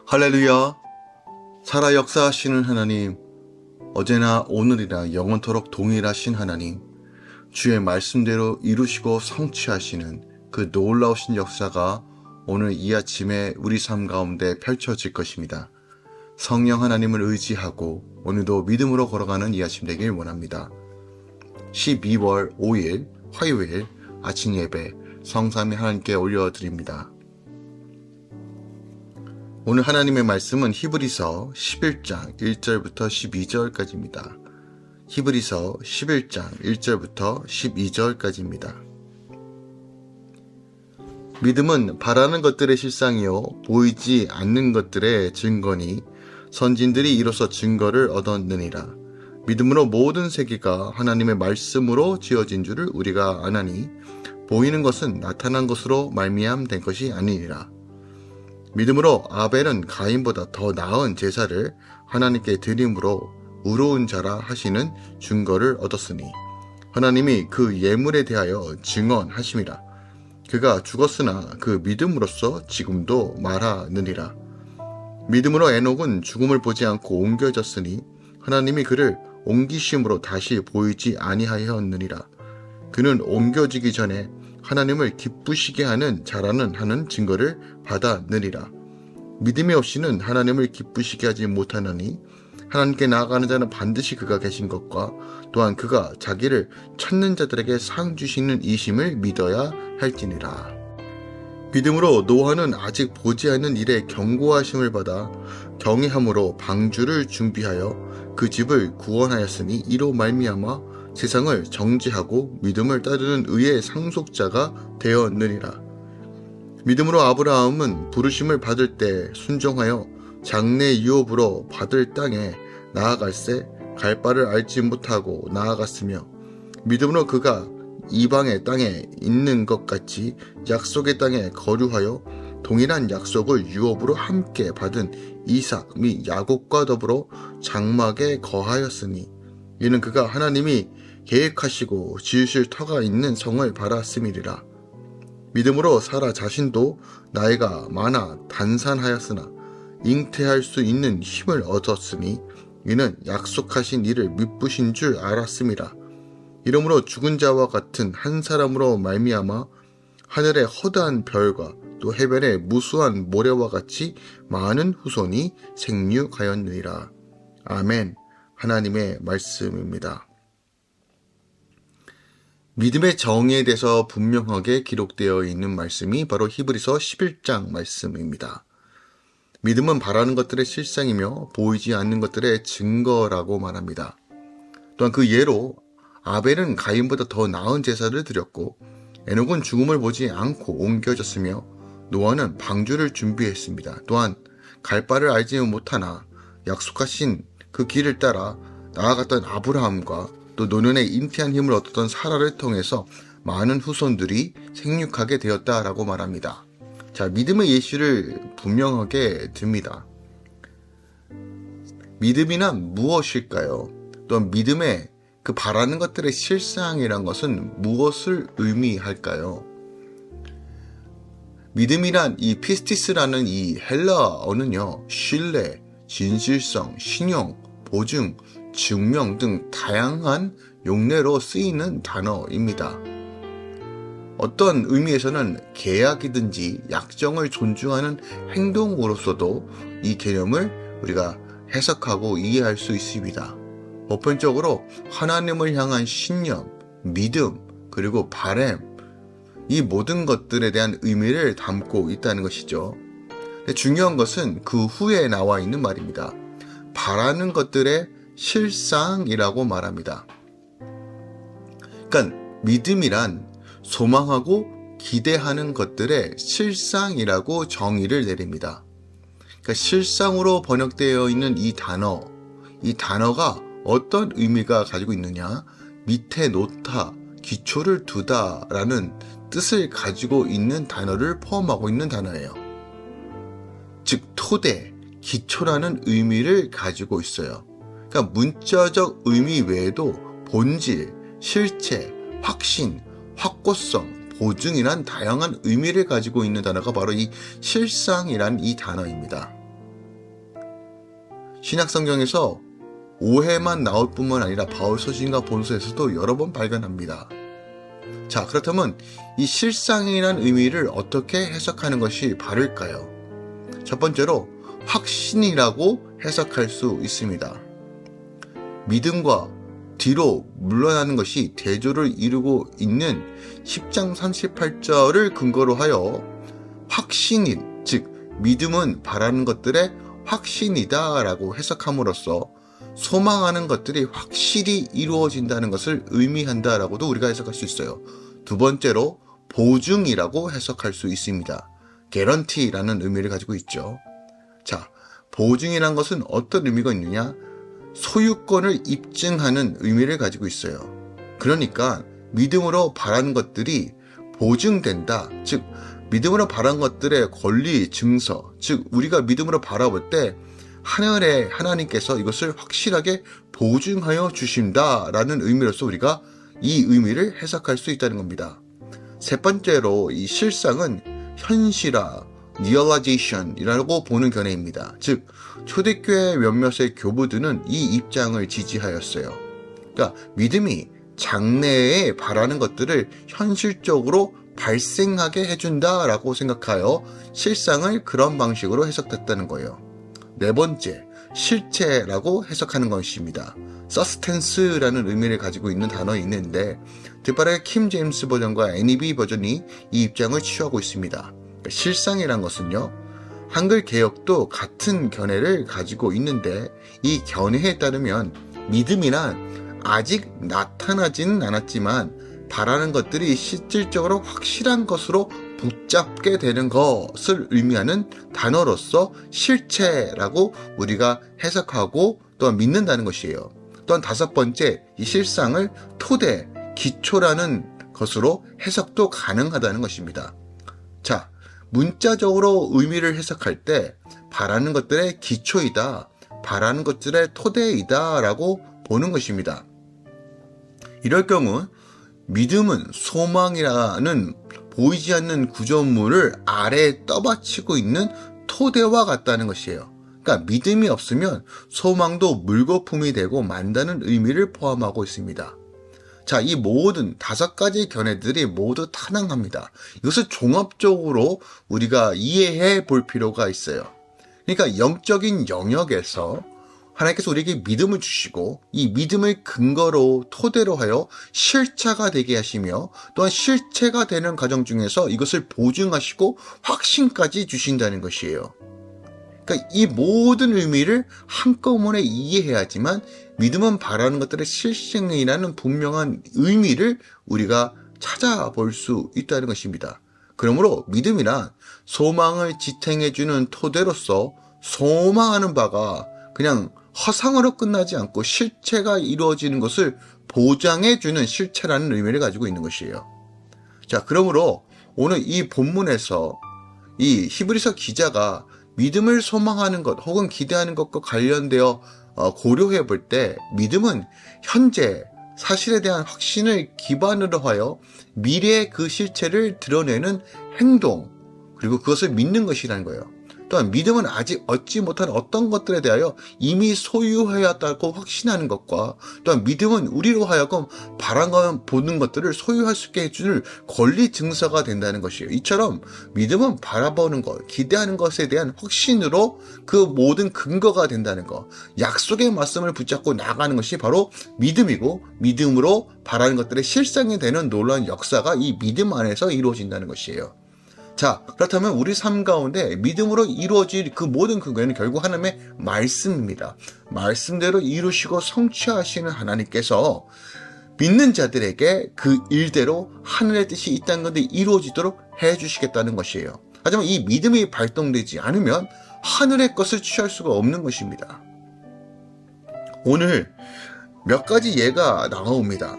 할렐루야. 살아 역사하시는 하나님, 어제나 오늘이나 영원토록 동일하신 하나님, 주의 말씀대로 이루시고 성취하시는 그 놀라우신 역사가 오늘 이 아침에 우리 삶 가운데 펼쳐질 것입니다. 성령 하나님을 의지하고 오늘도 믿음으로 걸어가는 이 아침 되길 원합니다. 12월 5일 화요일 아침 예배 성삼위 하나님께 올려드립니다. 오늘 하나님의 말씀은 히브리서 11장 1절부터 12절까지입니다. 히브리서 11장 1절부터 12절까지입니다. 믿음은 바라는 것들의 실상이요 보이지 않는 것들의 증거니 선진들이 이로써 증거를 얻었느니라. 믿음으로 모든 세계가 하나님의 말씀으로 지어진 줄을 우리가 아나니 보이는 것은 나타난 것으로 말미암 된 것이 아니니라. 믿음으로 아벨은 가인보다 더 나은 제사를 하나님께 드림으로 의로운 자라 하시는 증거를 얻었으니 하나님이 그 예물에 대하여 증언하심이라. 그가 죽었으나 그 믿음으로써 지금도 말하느니라. 믿음으로 에녹은 죽음을 보지 않고 옮겨졌으니 하나님이 그를 옮기심으로 다시 보이지 아니하였느니라. 그는 옮겨지기 전에 하나님을 기쁘시게 하는 자라는 하는 증거를 받았느니라. 믿음이 없이는 하나님을 기쁘시게 하지 못하나니 하나님께 나아가는 자는 반드시 그가 계신 것과 또한 그가 자기를 찾는 자들에게 상 주시는 이심을 믿어야 할지니라. 믿음으로 노아는 아직 보지 않는 일에 경고하심을 받아 경외함으로 방주를 준비하여 그 집을 구원하였으니 이로 말미암아 세상을 정죄하고 믿음을 따르는 의의 상속자가 되었느니라. 믿음으로 아브라함은 부르심을 받을 때 순종하여 장래 유업으로 받을 땅에 나아갈새 갈 바를 알지 못하고 나아갔으며 믿음으로 그가 이방의 땅에 있는 것 같이 약속의 땅에 거류하여 동일한 약속을 유업으로 함께 받은 이삭 및 야곱과 더불어 장막에 거하였으니 이는 그가 하나님이 계획하시고 지으실 터가 있는 성을 바랐음이리라. 믿음으로 사라 자신도 나이가 많아 단산하였으나 잉태할 수 있는 힘을 얻었으니 이는 약속하신 이를 미쁘신 줄 알았음이라. 이러므로 죽은 자와 같은 한 사람으로 말미암아 하늘의 허다한 별과 또 해변의 무수한 모래와 같이 많은 후손이 생육하였느니라. 아멘. 하나님의 말씀입니다. 믿음의 정의에 대해서 분명하게 기록되어 있는 말씀이 바로 히브리서 11장 말씀입니다. 믿음은 바라는 것들의 실상이며 보이지 않는 것들의 증거라고 말합니다. 또한 그 예로 아벨은 가인보다 더 나은 제사를 드렸고 에녹은 죽음을 보지 않고 옮겨졌으며 노아는 방주를 준비했습니다. 또한 갈 바를 알지 못하나 약속하신 그 길을 따라 나아갔던 아브라함과 또 노년에 잉태한 힘을 얻었던 사라를 통해서 많은 후손들이 생육하게 되었다라고 말합니다. 자, 믿음의 예시를 분명하게 듭니다. 믿음이란 무엇일까요? 또 믿음의 그 바라는 것들의 실상이란 것은 무엇을 의미할까요? 믿음이란 이 피스티스라는 이 헬라어는요, 신뢰, 진실성, 신용, 보증, 증명 등 다양한 용례로 쓰이는 단어입니다. 어떤 의미에서는 계약이든지 약정을 존중하는 행동으로서도 이 개념을 우리가 해석하고 이해할 수 있습니다. 보편적으로 하나님을 향한 신념, 믿음, 그리고 바람, 이 모든 것들에 대한 의미를 담고 있다는 것이죠. 중요한 것은 그 후에 나와 있는 말입니다. 바라는 것들의 실상이라고 말합니다. 그러니까 믿음이란 소망하고 기대하는 것들의 실상이라고 정의를 내립니다. 그러니까 실상으로 번역되어 있는 이 단어가 어떤 의미가 가지고 있느냐? 밑에 놓다, 기초를 두다라는 뜻을 가지고 있는 단어를 포함하고 있는 단어예요. 즉 토대, 기초라는 의미를 가지고 있어요. 그러니까 문자적 의미 외에도 본질, 실체, 확신, 확고성, 보증이란 다양한 의미를 가지고 있는 단어가 바로 이 실상이란 이 단어입니다. 신약성경에서 오해만 나올 뿐만 아니라 바울 서신과 본서에서도 여러 번 발견합니다. 자, 그렇다면 이 실상이라는 의미를 어떻게 해석하는 것이 바를까요? 첫 번째로 확신이라고 해석할 수 있습니다. 믿음과 뒤로 물러나는 것이 대조를 이루고 있는 10장 38절을 근거로 하여 확신인, 즉 믿음은 바라는 것들의 확신이다 라고 해석함으로써 소망하는 것들이 확실히 이루어진다는 것을 의미한다 라고도 우리가 해석할 수 있어요. 두 번째로 보증이라고 해석할 수 있습니다. guarantee라는 의미를 가지고 있죠. 자, 보증이란 것은 어떤 의미가 있느냐? 소유권을 입증하는 의미를 가지고 있어요. 그러니까 믿음으로 바라는 것들이 보증된다. 즉 믿음으로 바라는 것들의 권리 증서, 즉 우리가 믿음으로 바라볼 때 하늘의 하나님께서 이것을 확실하게 보증하여 주신다라는 의미로서 우리가 이 의미를 해석할 수 있다는 겁니다. 세 번째로 이 실상은 현실화, realization이라고 보는 견해입니다. 즉 초대교회 몇몇의 교부들은 이 입장을 지지하였어요. 그러니까 믿음이 장래에 바라는 것들을 현실적으로 발생하게 해준다라고 생각하여 실상을 그런 방식으로 해석했다는 거예요. 네 번째, 실체라고 해석하는 것입니다. substance라는 의미를 가지고 있는 단어가 있는데 특별하게 킴 제임스 버전과 NEB 버전이 이 입장을 취하고 있습니다. 그러니까 실상이란 것은요, 한글 개역도 같은 견해를 가지고 있는데 이 견해에 따르면 믿음이란 아직 나타나지는 않았지만 바라는 것들이 실질적으로 확실한 것으로 붙잡게 되는 것을 의미하는 단어로서 실체라고 우리가 해석하고 또한 믿는다는 것이에요. 또한 다섯 번째, 이 실상을 토대, 기초라는 것으로 해석도 가능하다는 것입니다. 자, 문자적으로 의미를 해석할 때 바라는 것들의 기초이다, 바라는 것들의 토대이다 라고 보는 것입니다. 이럴 경우 믿음은 소망이라는 보이지 않는 구조물을 아래에 떠받치고 있는 토대와 같다는 것이에요. 그러니까 믿음이 없으면 소망도 물거품이 되고 만다는 의미를 포함하고 있습니다. 자, 이 모든 다섯 가지 견해들이 모두 타당합니다. 이것을 종합적으로 우리가 이해해 볼 필요가 있어요. 그러니까 영적인 영역에서 하나님께서 우리에게 믿음을 주시고 이 믿음을 근거로 토대로 하여 실체가 되게 하시며 또한 실체가 되는 과정 중에서 이것을 보증하시고 확신까지 주신다는 것이에요. 그러니까 이 모든 의미를 한꺼번에 이해해야지만 믿음은 바라는 것들의 실생이라는 분명한 의미를 우리가 찾아볼 수 있다는 것입니다. 그러므로 믿음이란 소망을 지탱해주는 토대로서 소망하는 바가 그냥 허상으로 끝나지 않고 실체가 이루어지는 것을 보장해주는 실체라는 의미를 가지고 있는 것이에요. 자, 그러므로 오늘 이 본문에서 이 히브리서 기자가 믿음을 소망하는 것 혹은 기대하는 것과 관련되어 고려해 볼 때 믿음은 현재 사실에 대한 확신을 기반으로 하여 미래의 그 실체를 드러내는 행동, 그리고 그것을 믿는 것이라는 거예요. 또한 믿음은 아직 얻지 못한 어떤 것들에 대하여 이미 소유하였다고 확신하는 것과 또한 믿음은 우리로 하여금 바라보는 보는 것들을 소유할 수 있게 해주는 권리 증서가 된다는 것이에요. 이처럼 믿음은 바라보는 것, 기대하는 것에 대한 확신으로 그 모든 근거가 된다는 것, 약속의 말씀을 붙잡고 나가는 것이 바로 믿음이고 믿음으로 바라는 것들의 실상이 되는 놀라운 역사가 이 믿음 안에서 이루어진다는 것이에요. 자, 그렇다면 우리 삶 가운데 믿음으로 이루어질 그 모든 근거는 결국 하나님의 말씀입니다. 말씀대로 이루시고 성취하시는 하나님께서 믿는 자들에게 그 일대로 하늘의 뜻이 이 땅 가운데 이루어지도록 해주시겠다는 것이에요. 하지만 이 믿음이 발동되지 않으면 하늘의 것을 취할 수가 없는 것입니다. 오늘 몇 가지 예가 나옵니다.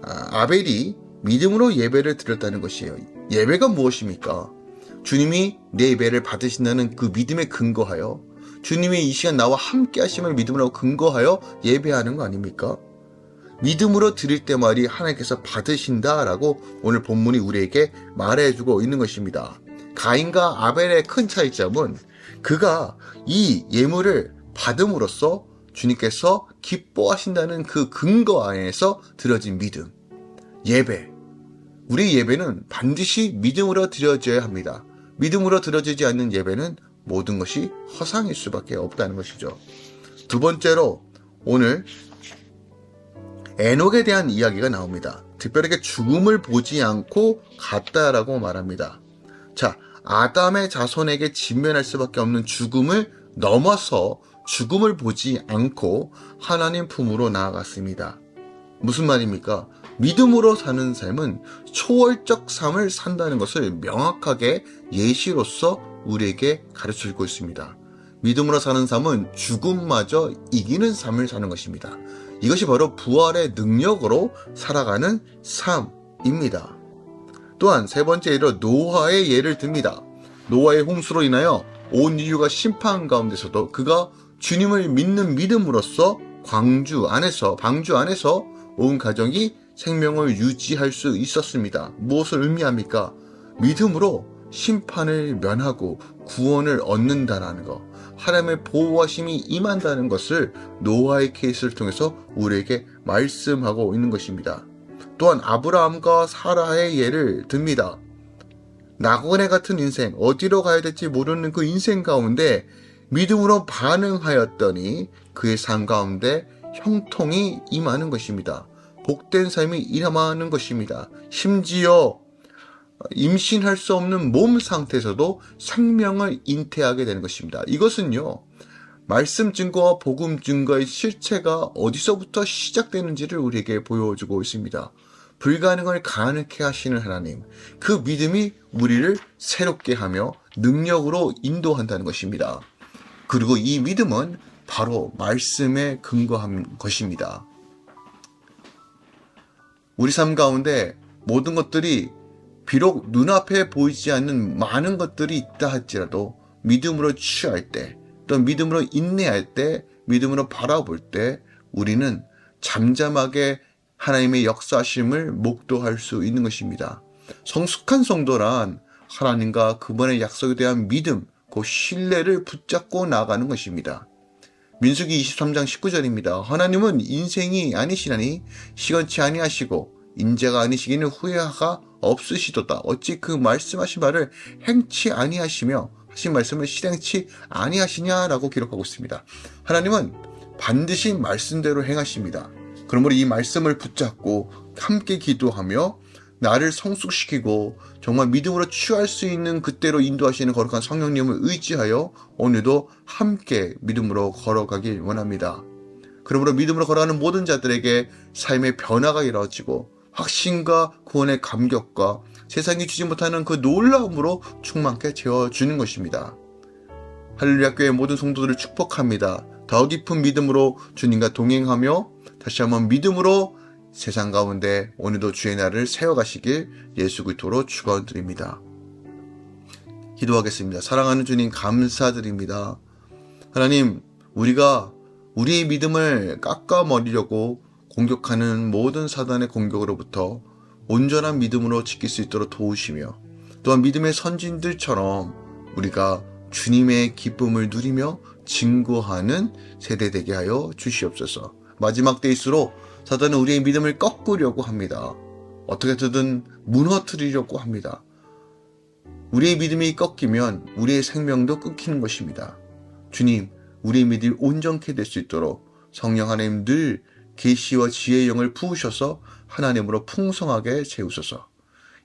아벨이 믿음으로 예배를 드렸다는 것이에요. 예배가 무엇입니까? 주님이 내 예배를 받으신다는 그 믿음에 근거하여 주님이 이 시간 나와 함께 하심을 믿음으로 근거하여 예배하는 거 아닙니까? 믿음으로 드릴 때 말이 하나님께서 받으신다라고 오늘 본문이 우리에게 말해주고 있는 것입니다. 가인과 아벨의 큰 차이점은 그가 이 예물을 받음으로써 주님께서 기뻐하신다는 그 근거 안에서 드려진 믿음, 예배. 우리 예배는 반드시 믿음으로 드려져야 합니다. 믿음으로 드려지지 않는 예배는 모든 것이 허상일 수밖에 없다는 것이죠. 두 번째로 오늘 에녹에 대한 이야기가 나옵니다. 특별하게 죽음을 보지 않고 갔다라고 말합니다. 자, 아담의 자손에게 직면할 수밖에 없는 죽음을 넘어서 죽음을 보지 않고 하나님 품으로 나아갔습니다. 무슨 말입니까? 믿음으로 사는 삶은 초월적 삶을 산다는 것을 명확하게 예시로서 우리에게 가르쳐주고 있습니다. 믿음으로 사는 삶은 죽음마저 이기는 삶을 사는 것입니다. 이것이 바로 부활의 능력으로 살아가는 삶입니다. 또한 세 번째 예로 노아의 예를 듭니다. 노아의 홍수로 인하여 온 인류가 심판 가운데서도 그가 주님을 믿는 믿음으로써 방주 안에서 온 가정이 생명을 유지할 수 있었습니다. 무엇을 의미합니까? 믿음으로 심판을 면하고 구원을 얻는다는 것, 하나님의 보호하심이 임한다는 것을 노아의 케이스를 통해서 우리에게 말씀하고 있는 것입니다. 또한 아브라함과 사라의 예를 듭니다. 낙원의 같은 인생, 어디로 가야 될지 모르는 그 인생 가운데 믿음으로 반응하였더니 그의 삶 가운데 형통이 임하는 것입니다. 복된 삶이 임하는 것입니다. 심지어 임신할 수 없는 몸 상태에서도 생명을 잉태하게 되는 것입니다. 이것은요, 말씀 증거와 복음 증거의 실체가 어디서부터 시작되는지를 우리에게 보여주고 있습니다. 불가능을 가능케 하시는 하나님, 그 믿음이 우리를 새롭게 하며 능력으로 인도한다는 것입니다. 그리고 이 믿음은 바로 말씀에 근거한 것입니다. 우리 삶 가운데 모든 것들이 비록 눈앞에 보이지 않는 많은 것들이 있다 할지라도 믿음으로 취할 때, 또 믿음으로 인내할 때, 믿음으로 바라볼 때 우리는 잠잠하게 하나님의 역사심을 목도할 수 있는 것입니다. 성숙한 성도란 하나님과 그분의 약속에 대한 믿음, 그 신뢰를 붙잡고 나가는 것입니다. 민수기 23장 19절입니다. 하나님은 인생이 아니시나니 시건치 아니하시고 인자가 아니시기는 후회가 없으시도다. 어찌 그 말씀하신 바를 행치 아니하시며 하신 말씀을 실행치 아니하시냐라고 기록하고 있습니다. 하나님은 반드시 말씀대로 행하십니다. 그러므로 이 말씀을 붙잡고 함께 기도하며 나를 성숙시키고 정말 믿음으로 취할 수 있는 그때로 인도하시는 거룩한 성령님을 의지하여 오늘도 함께 믿음으로 걸어가길 원합니다. 그러므로 믿음으로 걸어가는 모든 자들에게 삶의 변화가 이루어지고 확신과 구원의 감격과 세상이 주지 못하는 그 놀라움으로 충만케 채워주는 것입니다. 할렐루야 교회 모든 성도들을 축복합니다. 더 깊은 믿음으로 주님과 동행하며 다시 한번 믿음으로 세상 가운데 오늘도 주의 날을 세워가시길 예수 그리스도로 축원드립니다. 기도하겠습니다. 사랑하는 주님 감사드립니다. 하나님, 우리가 우리의 믿음을 깎아버리려고 공격하는 모든 사단의 공격으로부터 온전한 믿음으로 지킬 수 있도록 도우시며 또한 믿음의 선진들처럼 우리가 주님의 기쁨을 누리며 증거하는 세대 되게 하여 주시옵소서. 마지막 때일수록 사단은 우리의 믿음을 꺾으려고 합니다. 어떻게든 무너뜨리려고 합니다. 우리의 믿음이 꺾이면 우리의 생명도 끊기는 것입니다. 주님, 우리의 믿음이 온전케 될 수 있도록 성령 하나님 늘 계시와 지혜의 영을 부으셔서 하나님으로 풍성하게 채우소서.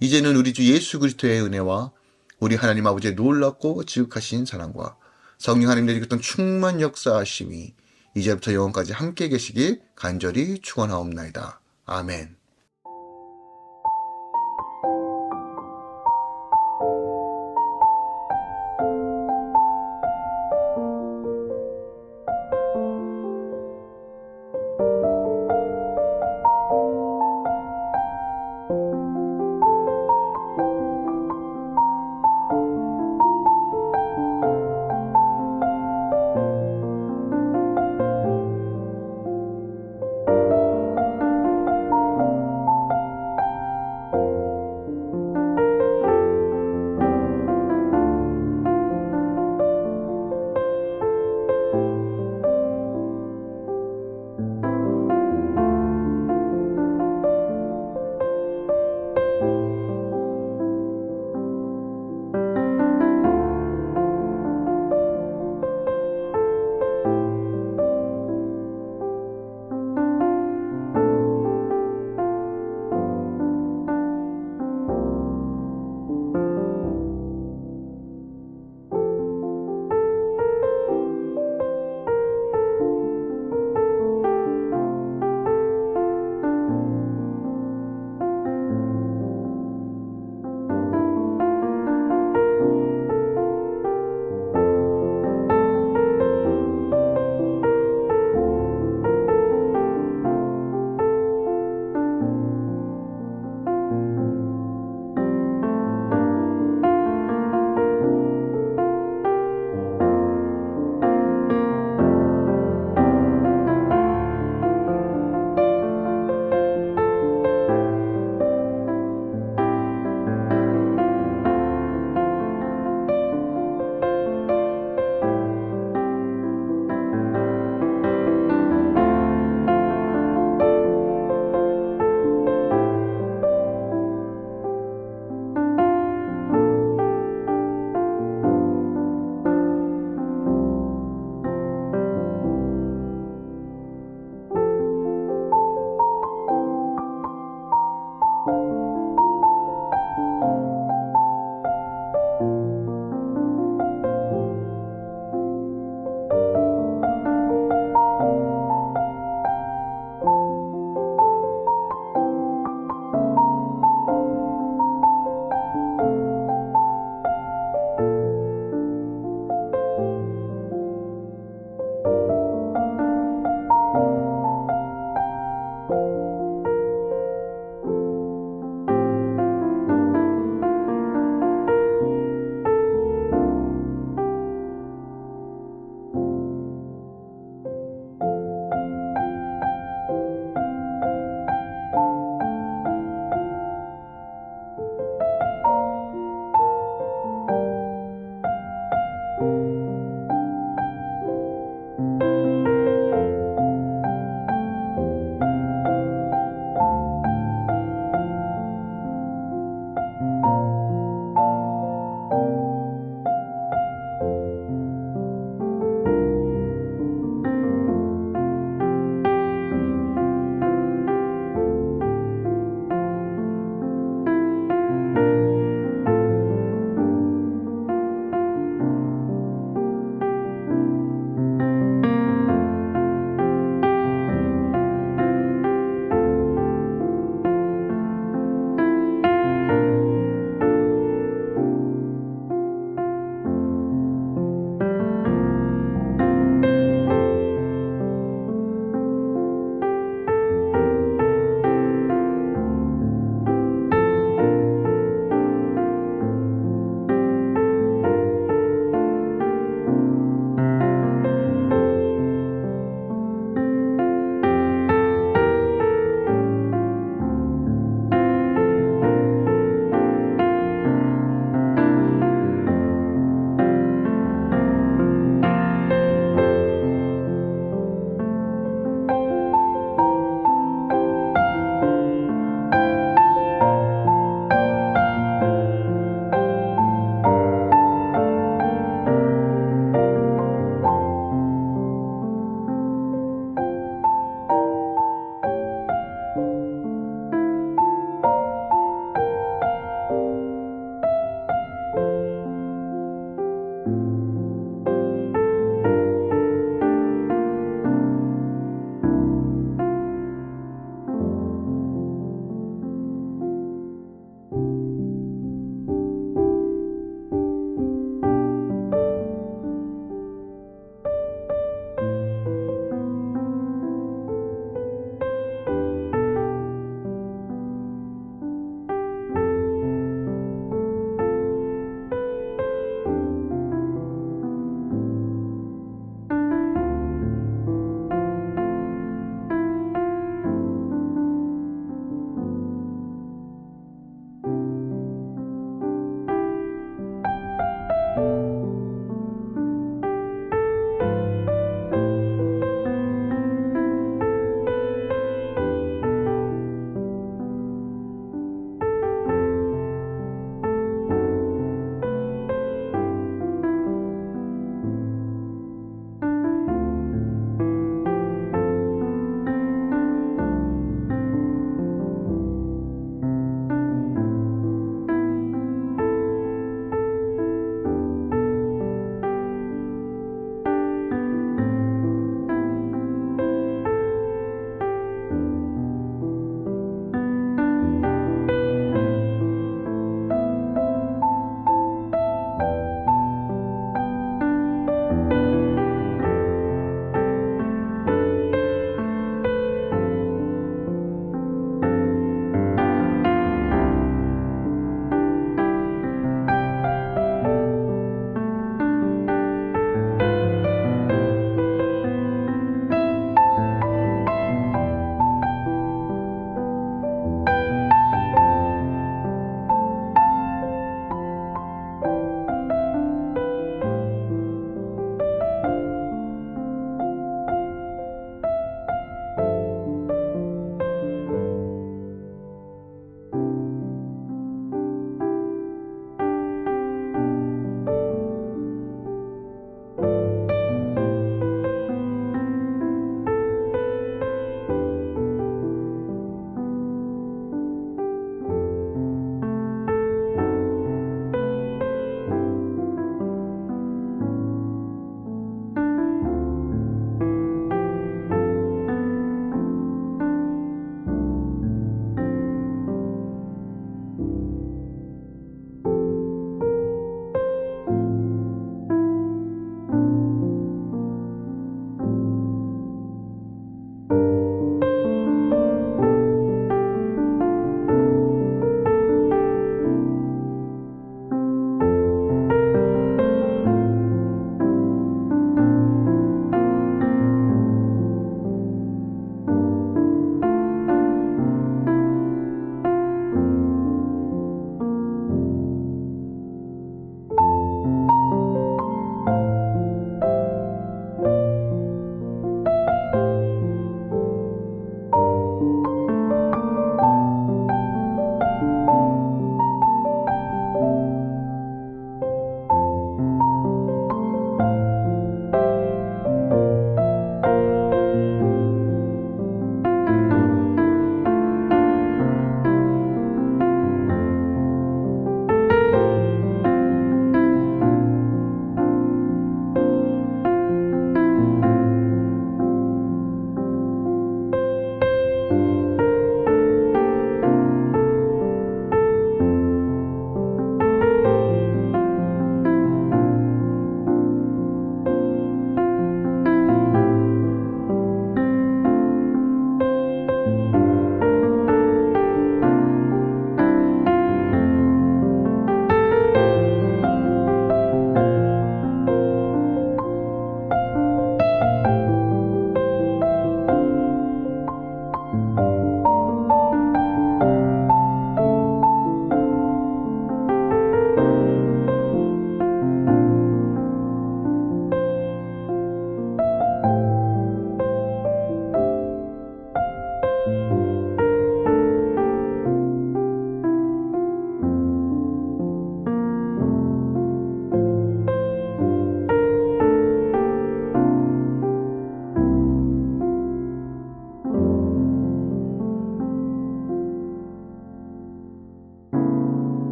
이제는 우리 주 예수 그리스도의 은혜와 우리 하나님 아버지의 놀랍고 지극하신 사랑과 성령 하나님의 어떤 충만 역사하심이 이제부터 영원까지 함께 계시길 간절히 축원하옵나이다. 아멘.